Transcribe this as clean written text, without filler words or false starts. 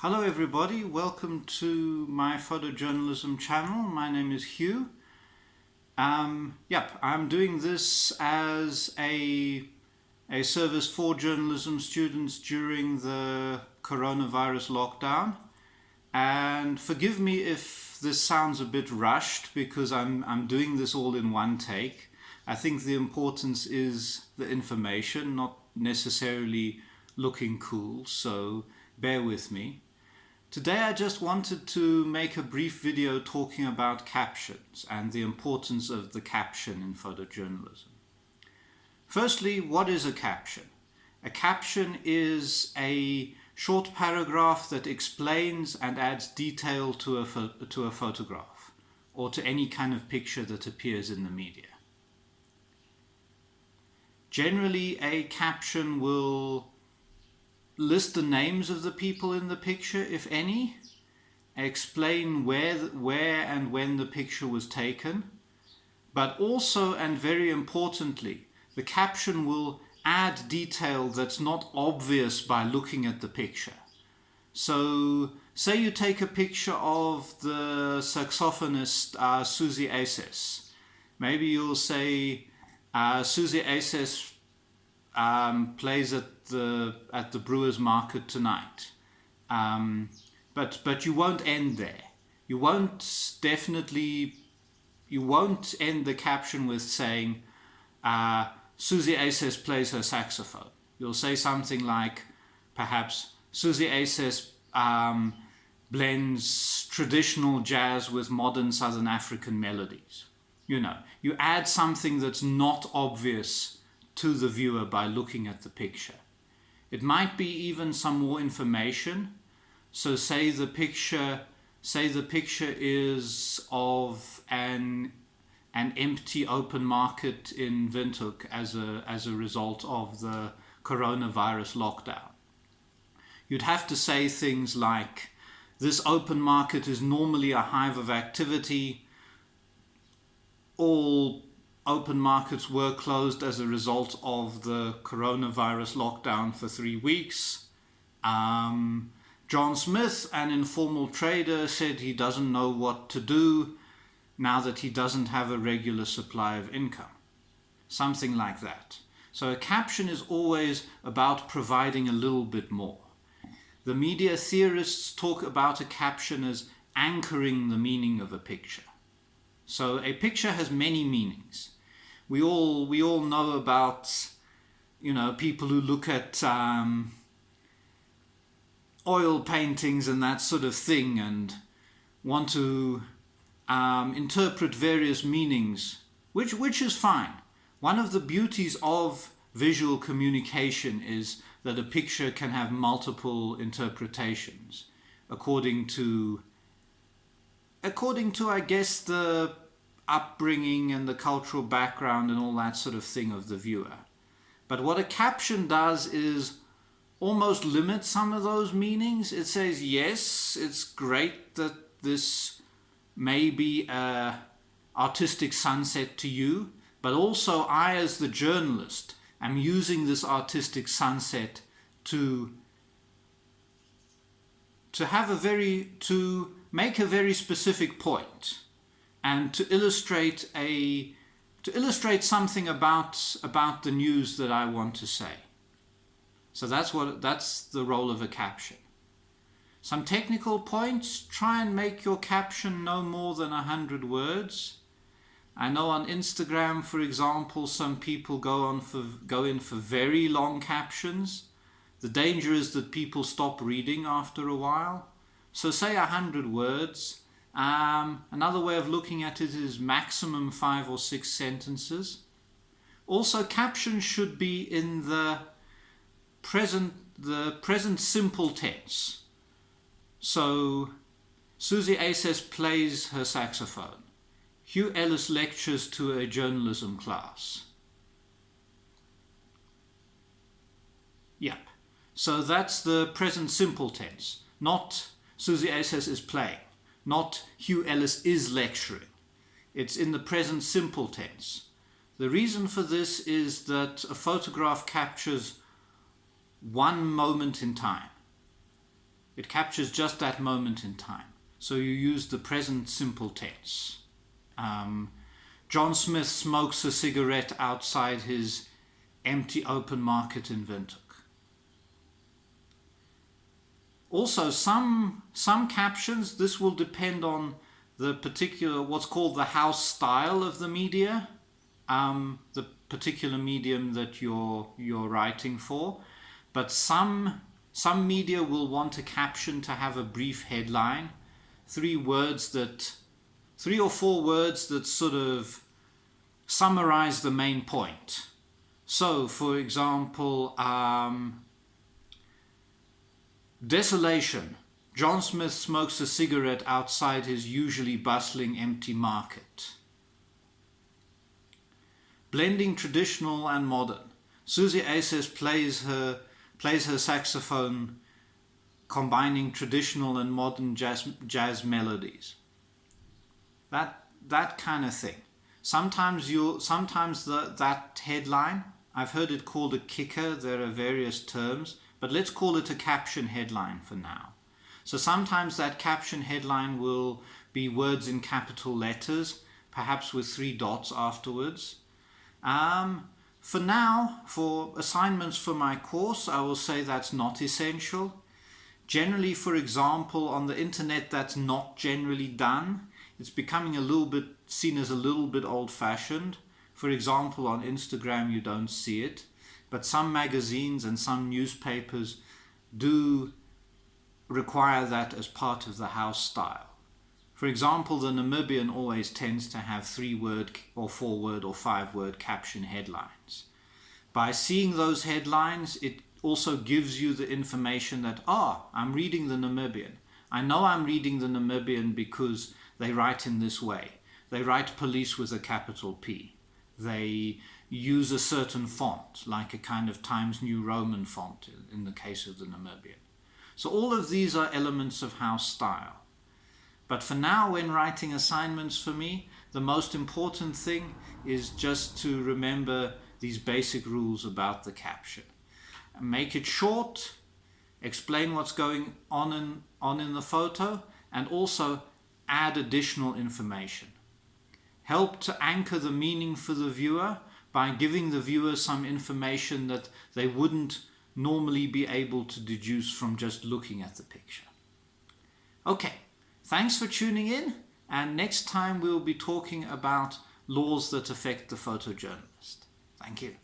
Hello everybody, welcome to my photojournalism channel. My name is Hugh. I'm doing this as a service for journalism students during the coronavirus lockdown. And forgive me if this sounds a bit rushed because I'm doing this all in one take. I think the importance is the information, not necessarily looking cool, so bear with me. Today I just wanted to make a brief video talking about captions and the importance of the caption in photojournalism. Firstly, what is a caption? A caption is a short paragraph that explains and adds detail to a photograph or to any kind of picture that appears in the media. Generally, a caption will list the names of the people in the picture, if any, explain where and when the picture was taken, but also, and very importantly, the caption will add detail that's not obvious by looking at the picture. So, say you take a picture of the saxophonist Susie Aces. Maybe you'll say Susie Aces plays at the Brewers Market tonight, but you won't end there. You won't end the caption with saying Susie Aces plays her saxophone. You'll say something like, perhaps, Susie Aces blends traditional jazz with modern Southern African melodies. You know, you add something that's not obvious to the viewer by looking at the picture. It might be even some more information. So say the picture is of an empty open market in Windhoek as a result of the coronavirus lockdown. You'd have to say things like, this open market is normally a hive of activity. All open markets were closed as a result of the coronavirus lockdown for 3 weeks. John Smith, an informal trader, said he doesn't know what to do now that he doesn't have a regular supply of income. Something like that. So a caption is always about providing a little bit more. The media theorists talk about a caption as anchoring the meaning of a picture. So a picture has many meanings. We all know about, people who look at oil paintings and that sort of thing and want to interpret various meanings, which is fine. One of the beauties of visual communication is that a picture can have multiple interpretations according to, I guess, the upbringing and the cultural background and all that sort of thing of the viewer. But what a caption does is almost limit some of those meanings. It says, yes, it's great that this may be an artistic sunset to you, but also I, as the journalist, am using this artistic sunset to make a very specific point and to illustrate something about the news that I want to say. So that's the role of a caption. Some technical points: try and make your caption no more than 100 words. I know on Instagram, for example, some people go in for very long captions. The danger is that people stop reading after a while. So say 100 words. Another way of looking at it is maximum 5 or 6 sentences. Also, captions should be in the present simple tense. So, Susie Aces plays her saxophone. Hugh Ellis lectures to a journalism class. Yep. So that's the present simple tense. Not Susie Aces is playing. Not Hugh Ellis is lecturing. It's in the present simple tense. The reason for this is that a photograph captures one moment in time. It captures just that moment in time. So you use the present simple tense. John Smith smokes a cigarette outside his empty open market in Windhoek. Also, some captions, this will depend on the particular, what's called the house style of the media, the particular medium that you're writing for. But some media will want a caption to have a brief headline, 3 or 4 words that sort of summarize the main point. So, for example, desolation. John Smith smokes a cigarette outside his usually bustling empty market. Blending traditional and modern. Susie Aces plays her saxophone, combining traditional and modern jazz melodies. That kind of thing. Sometimes that headline, I've heard it called a kicker. There are various terms, but let's call it a caption headline for now. So sometimes that caption headline will be words in capital letters, perhaps with 3 dots afterwards. For now, for assignments for my course, I will say that's not essential. Generally, for example, on the internet, that's not generally done. It's becoming seen as a little bit old-fashioned. For example, on Instagram, you don't see it. But some magazines and some newspapers do require that as part of the house style. For example, the Namibian always tends to have 3-word or 4-word or 5-word caption headlines. By seeing those headlines, it also gives you the information that, I'm reading the Namibian. I know I'm reading the Namibian because they write in this way. They write police with a capital P. They use a certain font, like a kind of Times New Roman font in the case of the Namibian. So all of these are elements of house style. But for now, when writing assignments for me, the most important thing is just to remember these basic rules about the caption. Make it short, explain what's going on in the photo, and also add additional information. Help to anchor the meaning for the viewer by giving the viewer some information that they wouldn't normally be able to deduce from just looking at the picture. Okay, thanks for tuning in, and next time we'll be talking about laws that affect the photojournalist. Thank you.